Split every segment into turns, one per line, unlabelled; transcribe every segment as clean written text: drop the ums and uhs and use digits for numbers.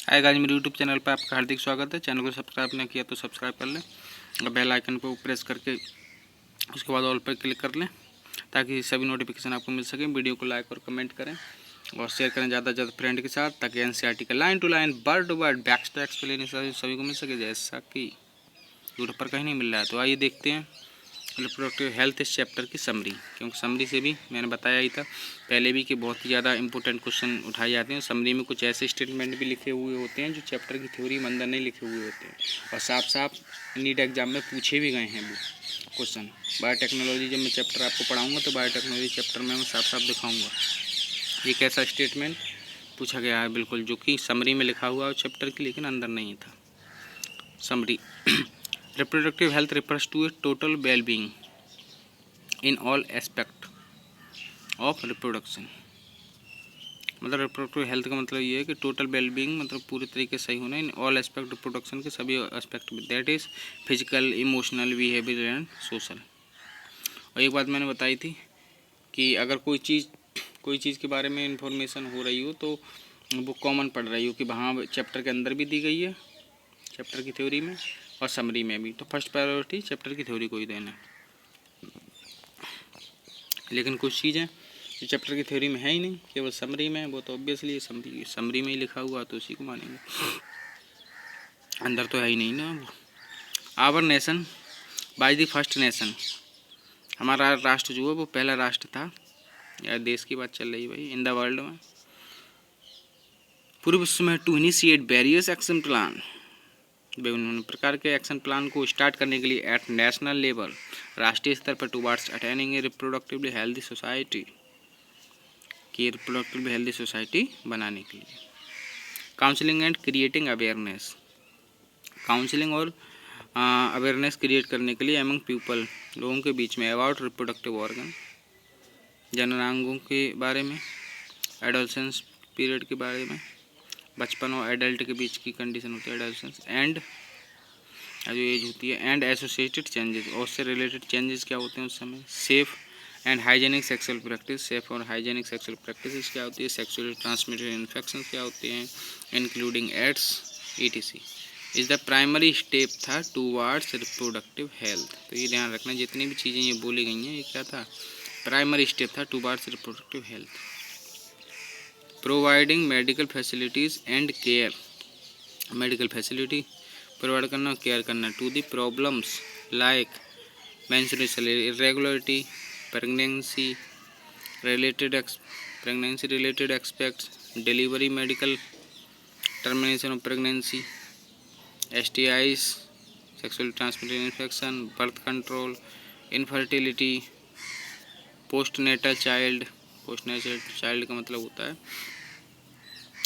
Hi guys, मेरे YouTube channel पर आपका हार्दिक स्वागत है। चैनल को सब्सक्राइब नहीं किया तो सब्सक्राइब कर लें और बेल आइकन को प्रेस करके उसके बाद ऑल पर क्लिक कर लें ताकि सभी नोटिफिकेशन आपको मिल सके। वीडियो को लाइक और कमेंट करें और शेयर करें ज़्यादा से ज़्यादा फ्रेंड के साथ ताकि एनसीईआरटी का line to line word to word backs to explanation सभी को मिल सके, जैसा कि यूट्यूब पर कहीं नहीं मिल रहा है। तो आइए देखते हैं रिप्रोडक्टिव हेल्थ इस चैप्टर की समरी, क्योंकि समरी से भी मैंने बताया ही था पहले भी कि बहुत ही ज़्यादा इंपॉर्टेंट क्वेश्चन उठाए जाते हैं। समरी में कुछ ऐसे स्टेटमेंट भी लिखे हुए होते हैं जो चैप्टर की थ्योरी में अंदर नहीं लिखे हुए होते हैं और साफ साफ नीट एग्जाम में पूछे भी गए हैं वो क्वेश्चन। बायोटेक्नोलॉजी जब मैं चैप्टर आपको पढ़ाऊँगा तो बायोटेक्नोलॉजी चैप्टर में मैं साफ साफ दिखाऊँगा एक ऐसा स्टेटमेंट पूछा गया है बिल्कुल जो कि समरी में लिखा हुआ है चैप्टर की, लेकिन अंदर नहीं था। Summary reproductive health refers to a total well-being in all aspect of reproduction। मतलब रिप्रोडक्टिव हेल्थ का मतलब ये है कि टोटल वेलबींग मतलब पूरे तरीके से सही होना इन ऑल एस्पेक्ट रिप्रोडक्शन के सभी एस्पेक्ट में, that is physical, emotional, behaviour and social. और एक बात मैंने बताई थी कि अगर कोई चीज़ के बारे में इंफॉर्मेशन हो रही हो तो वो कॉमन पढ़ रही हो कि वहाँ चैप्टर के अंदर भी दी गई है, चैप्टर की थ्योरी में और समरी में भी, तो फर्स्ट प्रायोरिटी चैप्टर की थ्योरी को ही देना। लेकिन कुछ चीज़ें जो चैप्टर की थ्योरी में है ही नहीं, केवल समरी में है, वो तो ऑब्वियसली समरी में ही लिखा हुआ तो उसी को मानेंगे, अंदर तो है ही नहीं ना। Our nation by the first nation, हमारा राष्ट्र जो है वो पहला राष्ट्र था, या देश की बात चल रही है भाई, इन द वर्ल्ड में पूरे विश्व में to initiate various action plan, विभिन्न प्रकार के एक्शन प्लान को स्टार्ट करने के लिए एट नेशनल लेवल, राष्ट्रीय स्तर पर टुवार्ड्स अटेनिंग ए रिप्रोडक्टिवली हेल्दी सोसाइटी, की रिप्रोडक्टिवली हेल्दी सोसाइटी बनाने के लिए। Counselling and creating awareness, counselling और अवेयरनेस क्रिएट करने के लिए एमंग पीपल, लोगों के बीच में, अबाउट रिप्रोडक्टिव ऑर्गन, जननांगों के बारे में, एडोलसेंस पीरियड के बारे में, बचपन और एडल्ट के बीच की कंडीशन होती है एडोलसेंस, एंड जो एज होती है, एंड एसोसिएटेड चेंजेस, और उससे रिलेटेड चेंजेस क्या होते हैं उस समय, safe and hygienic sexual practice, safe और हाइजेनिक सेक्सुअल प्रैक्टिस क्या होती है, सेक्सुअली ट्रांसमिटेड इन्फेक्शन क्या होते हैं, including AIDS etc, is the primary step था टूवार्ड्स रिप्रोडक्टिव हेल्थ। तो ये ध्यान रखना, जितनी भी चीज़ें ये बोली गई हैं ये क्या था, प्राइमरी स्टेप था towards reproductive health. Providing medical facilities and care, medical facility provide करना, केयर करना to the problems like menstruation irregularity, pregnancy related expects, delivery, medical termination of pregnancy, STIs, sexually transmitted infection, birth control, infertility, postnatal child का मतलब होता है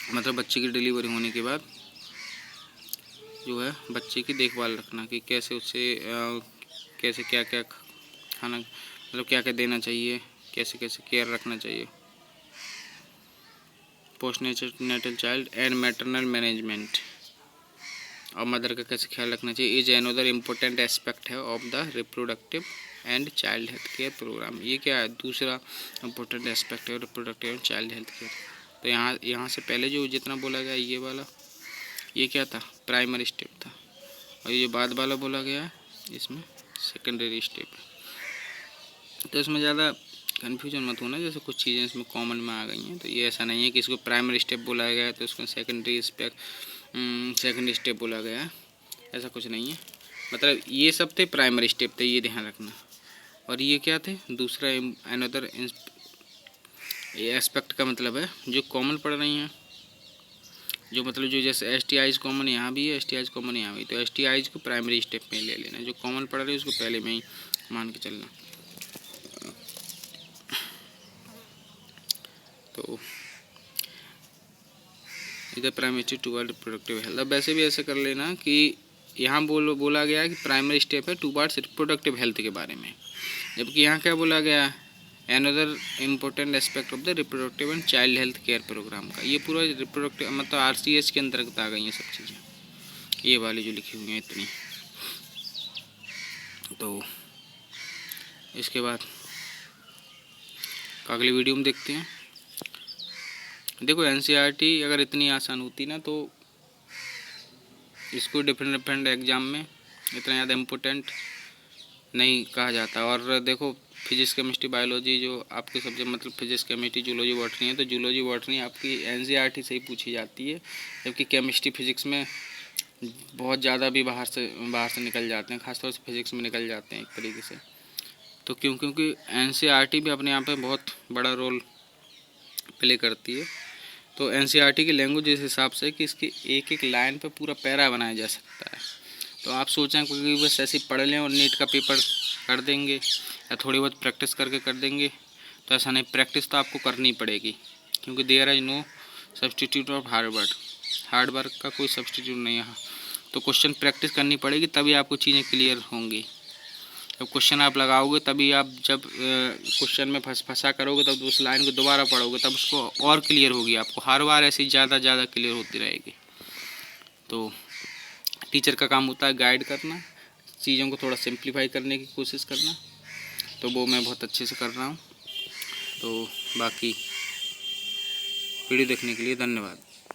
मतलब बच्चे की delivery होने के बाद जो है बच्चे की देखभाल रखना कि कैसे उसे कैसे क्या क्या खाना मतलब क्या क्या देना चाहिए, कैसे कैसे केयर रखना चाहिए। Postnatal child and maternal management, और मदर का कैसे ख्याल रखना चाहिए, इज अनदर इम्पोर्टेंट एस्पेक्ट है of the reproductive and child health care programme. ये क्या है, दूसरा इम्पोर्टेंट एस्पेक्ट है reproductive and child health care. तो यहाँ से पहले जो जितना बोला गया ये वाला ये क्या था, प्राइमरी स्टेप था, और ये बाद वाला बोला गया है इसमें सेकेंडरी स्टेप है। तो इसमें ज़्यादा कन्फ्यूजन मत होना, जैसे कुछ चीज़ें इसमें कॉमन में आ गई हैं, तो ये ऐसा नहीं है कि इसको प्राइमरी स्टेप बोला गया है तो इसको सेकेंड स्टेप बोला गया है, ऐसा कुछ नहीं है। मतलब ये सब थे प्राइमरी स्टेप थे, ये ध्यान रखना। और ये क्या थे, दूसरा अनदर एस्पेक्ट का मतलब है जो कॉमन पढ़ रही हैं, जो मतलब जो जैसे STIs कॉमन यहाँ भी है, STIs कॉमन यहाँ भी, तो STIs को प्राइमरी स्टेप में ले लेना, जो कॉमन पढ़ रहे हैं उसको पहले में ही मान के चलना। तो इधर प्राइमरी टूवर्ड रिप्रोडक्टिव हेल्थ, अब वैसे भी ऐसे कर लेना कि यहाँ बोला गया है कि प्राइमरी स्टेप है टूवर्ड्स रिप्रोडक्टिव हेल्थ के बारे में, जबकि यहाँ क्या बोला गया है, another important aspect of the reproductive and child health care programme का। ये पूरा रिप्रोडक्टिव मतलब RCH के अंतर्गत आ गई हैं सब चीज़ें, ये वाली जो लिखी हुई हैं इतनी। तो इसके बाद अगली वीडियो में देखते हैं। देखो NCERT अगर इतनी आसान होती ना तो इसको डिफरेंट एग्ज़ाम में इतना ज़्यादा इम्पोर्टेंट नहीं कहा जाता। और देखो फिजिक्स केमिस्ट्री बायोलॉजी जो आपके सब्जेक्ट मतलब फिजिक्स केमिस्ट्री जूलॉजी बॉटनी है, तो जूलॉजी बॉटनी आपकी एनसीईआरटी से ही पूछी जाती है, जबकि केमिस्ट्री फिजिक्स में बहुत ज़्यादा भी बाहर से निकल जाते हैं, खासतौर से फिजिक्स में निकल जाते हैं एक तरीके से। तो क्योंकि एनसीईआरटी भी अपने यहाँ पे बहुत बड़ा रोल प्ले करती है। तो एनसीईआरटी की लैंग्वेज इस हिसाब से कि इसकी एक एक लाइन पे पूरा पैरा बनाया जा सकता है। तो आप सोचें क्योंकि बस ऐसे पढ़ लें और नीट का पेपर कर देंगे या थोड़ी बहुत प्रैक्टिस करके कर देंगे, तो ऐसा नहीं, प्रैक्टिस तो आपको करनी पड़ेगी, क्योंकि there is no substitute of hard work का कोई सब्सटीट्यूट नहीं है। तो क्वेश्चन प्रैक्टिस करनी पड़ेगी, तभी आपको चीज़ें क्लियर होंगी। जब क्वेश्चन आप लगाओगे तभी आप जब क्वेश्चन में फंसा करोगे तब उस लाइन को दोबारा पढ़ोगे, तब उसको और क्लियर होगी, आपको हर बार ऐसी ज़्यादा क्लियर होती रहेगी। तो टीचर का काम होता है गाइड करना, चीज़ों को थोड़ा सिंप्लीफाई करने की कोशिश करना, तो वो मैं बहुत अच्छे से कर रहा हूँ। तो बाकी वीडियो देखने के लिए धन्यवाद।